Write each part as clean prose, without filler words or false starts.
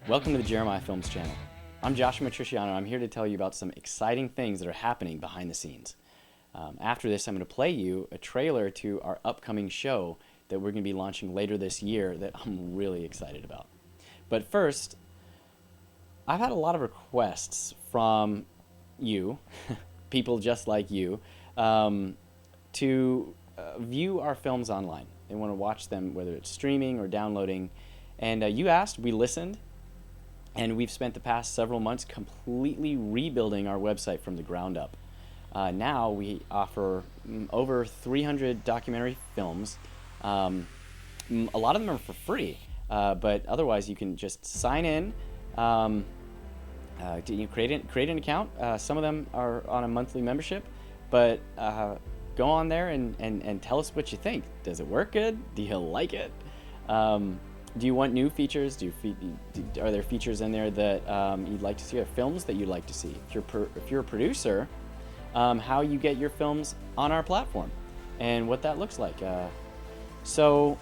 Welcome to the Jeremiah Films channel. I'm Joshua Matriciano, and I'm here to tell you about some exciting things that are happening behind the scenes. After this, I'm going to play you a trailer to our upcoming show that we're going to be launching later this year that I'm really excited about. But first, I've had a lot of requests from you, people just like you, to view our films online. They want to watch them, whether it's streaming or downloading. And you asked, we listened, and we've spent the past several months completely rebuilding our website from the ground up. Now we offer over 300 documentary films. A lot of them are for free, but otherwise you can just sign in, create an account. Some of them are on a monthly membership, but go on there and tell us what you think. Does it work good? Do you like it? Do you want new features? Are there features in there that you'd like to see, or films that you'd like to see? If you're a producer, how you get your films on our platform and what that looks like. So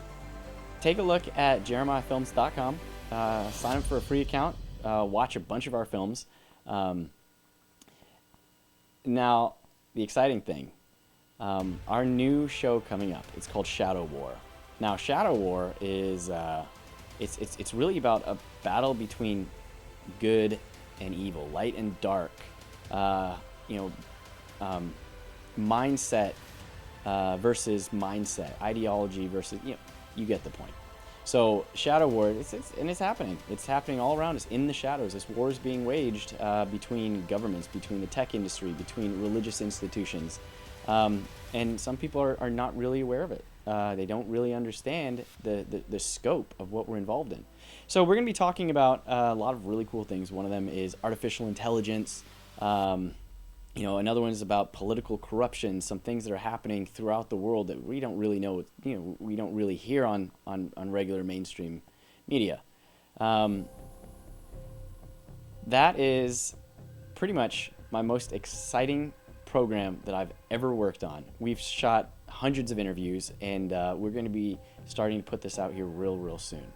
take a look at jeremiahfilms.com, sign up for a free account, watch a bunch of our films. Now, the exciting thing, our new show coming up, it's called Shadow War. Now, Shadow War is it's really about a battle between good and evil, light and dark, mindset versus mindset, ideology versus, you get the point. So Shadow War, it's happening. It's happening all around us in the shadows. This war is being waged between governments, between the tech industry, between religious institutions, and some people are not really aware of it. They don't really understand the scope of what we're involved in. So we're going to be talking about a lot of really cool things. One of them is artificial intelligence. Another one is about political corruption, some things that are happening throughout the world that we don't really know, we don't really hear on regular mainstream media. That is pretty much my most exciting program that I've ever worked on. We've shot hundreds of interviews, and we're going to be starting to put this out here real soon.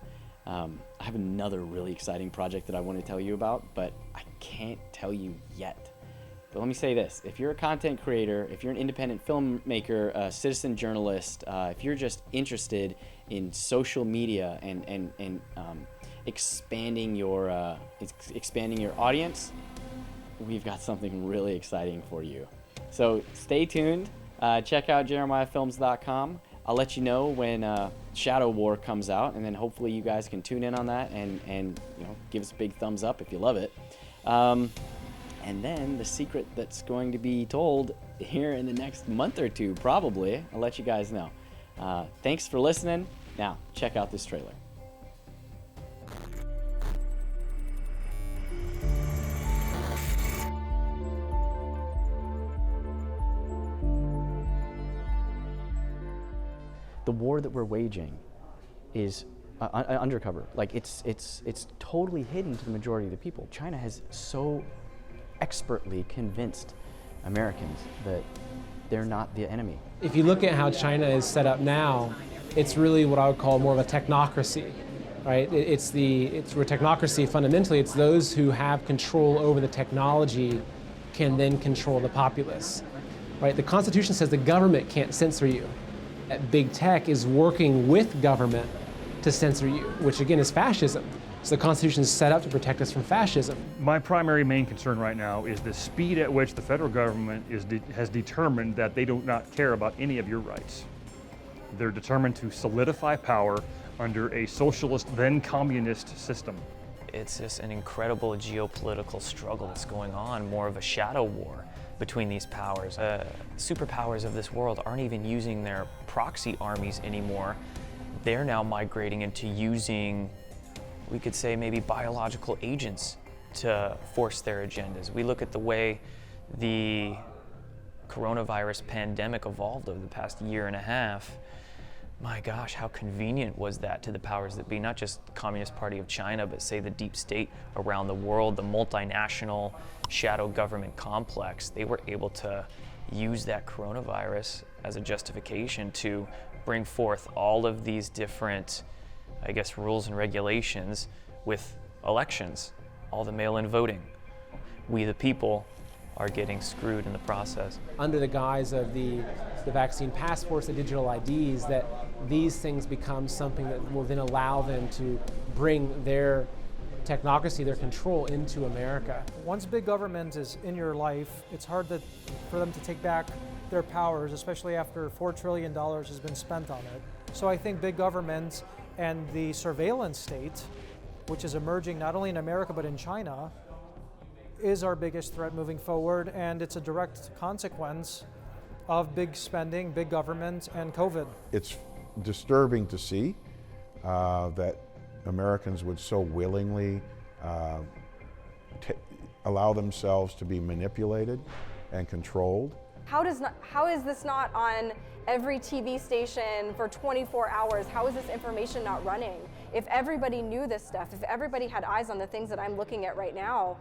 I have another really exciting project that I want to tell you about, but I can't tell you yet. But let me say this, if you're a content creator, if you're an independent filmmaker, a citizen journalist, if you're just interested in social media and expanding your audience, we've got something really exciting for you. So stay tuned, check out jeremiahfilms.com. I'll let you know when Shadow War comes out, and then hopefully you guys can tune in on that and give us a big thumbs up if you love it. And then the secret that's going to be told here in the next month or two, probably, I'll let you guys know. Thanks for listening. Now, check out this trailer. The war that we're waging is undercover. Like it's totally hidden to the majority of the people. China has so expertly convinced Americans that they're not the enemy. If you look at how China is set up now, it's really what I would call more of a technocracy, right? It's where technocracy fundamentally, it's those who have control over the technology can then control the populace, right? The Constitution says the government can't censor you. Big tech is working with government to censor you, which again is fascism. So the Constitution is set up to protect us from fascism. My primary main concern right now is the speed at which the federal government has determined that they do not care about any of your rights. They're determined to solidify power under a socialist, then communist system. It's just an incredible geopolitical struggle that's going on, more of a shadow war between these powers. Superpowers of this world aren't even using their proxy armies anymore. They're now migrating into using, we could say, maybe biological agents to force their agendas. We look at the way the coronavirus pandemic evolved over the past year and a half. My gosh, how convenient was that to the powers that be, not just the Communist Party of China, but say the deep state around the world, the multinational shadow government complex. They were able to use that coronavirus as a justification to bring forth all of these different, I guess, rules and regulations with elections, all the mail-in voting. We the people are getting screwed in the process. Under the guise of the vaccine passports, the digital IDs, that these things become something that will then allow them to bring their technocracy, their control into America. Once big government is in your life, it's hard for them to take back their powers, especially after $4 trillion has been spent on it. So I think big government and the surveillance state, which is emerging not only in America but in China, is our biggest threat moving forward, and it's a direct consequence of big spending, big government, and COVID. It's disturbing to see that Americans would so willingly allow themselves to be manipulated and controlled. How is this not on every TV station for 24 hours? How is this information not running? If everybody knew this stuff, if everybody had eyes on the things that I'm looking at right now,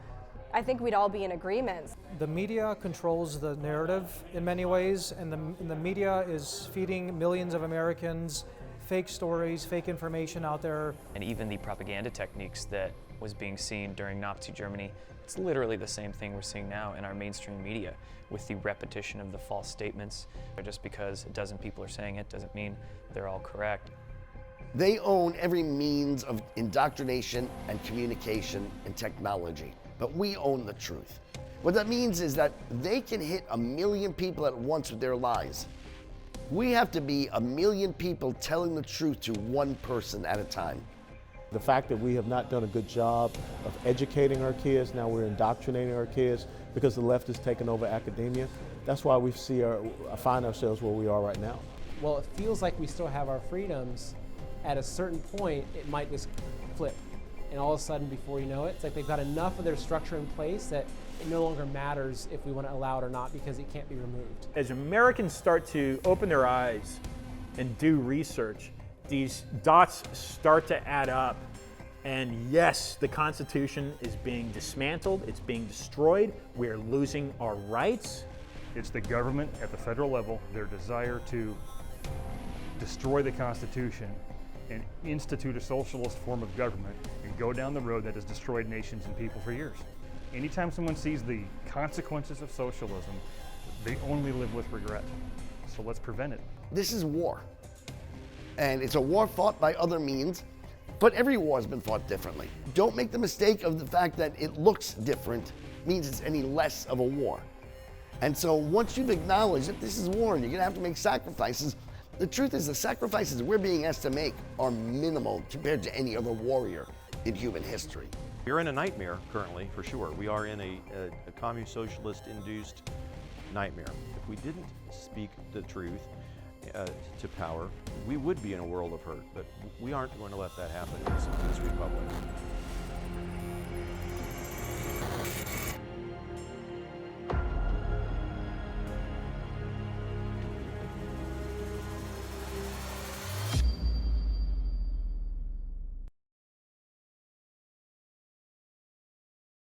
I think we'd all be in agreement. The media controls the narrative in many ways, and the media is feeding millions of Americans fake stories, fake information out there. And even the propaganda techniques that was being seen during Nazi Germany, it's literally the same thing we're seeing now in our mainstream media with the repetition of the false statements. Just because a dozen people are saying it doesn't mean they're all correct. They own every means of indoctrination and communication and technology, but we own the truth. What that means is that they can hit 1 million people at once with their lies. We have to be 1 million people telling the truth to one person at a time. The fact that we have not done a good job of educating our kids, now we're indoctrinating our kids because the left has taken over academia. That's why we find ourselves where we are right now. Well, it feels like we still have our freedoms. At a certain point, it might just flip. And all of a sudden, before you know it, it's like they've got enough of their structure in place that it no longer matters if we want to allow it or not because it can't be removed. As Americans start to open their eyes and do research, these dots start to add up. And yes, the Constitution is being dismantled, it's being destroyed, we're losing our rights. It's the government at the federal level, their desire to destroy the Constitution and institute a socialist form of government and go down the road that has destroyed nations and people for years. Anytime someone sees the consequences of socialism, they only live with regret. So let's prevent it. This is war. And it's a war fought by other means, but every war has been fought differently. Don't make the mistake of the fact that it looks different means it's any less of a war. And so once you've acknowledged that this is war and you're gonna have to make sacrifices, the truth is the sacrifices we're being asked to make are minimal compared to any other warrior in human history. We're in a nightmare currently, for sure. We are in a communist socialist induced nightmare. If we didn't speak the truth to power, we would be in a world of hurt, but we aren't going to let that happen.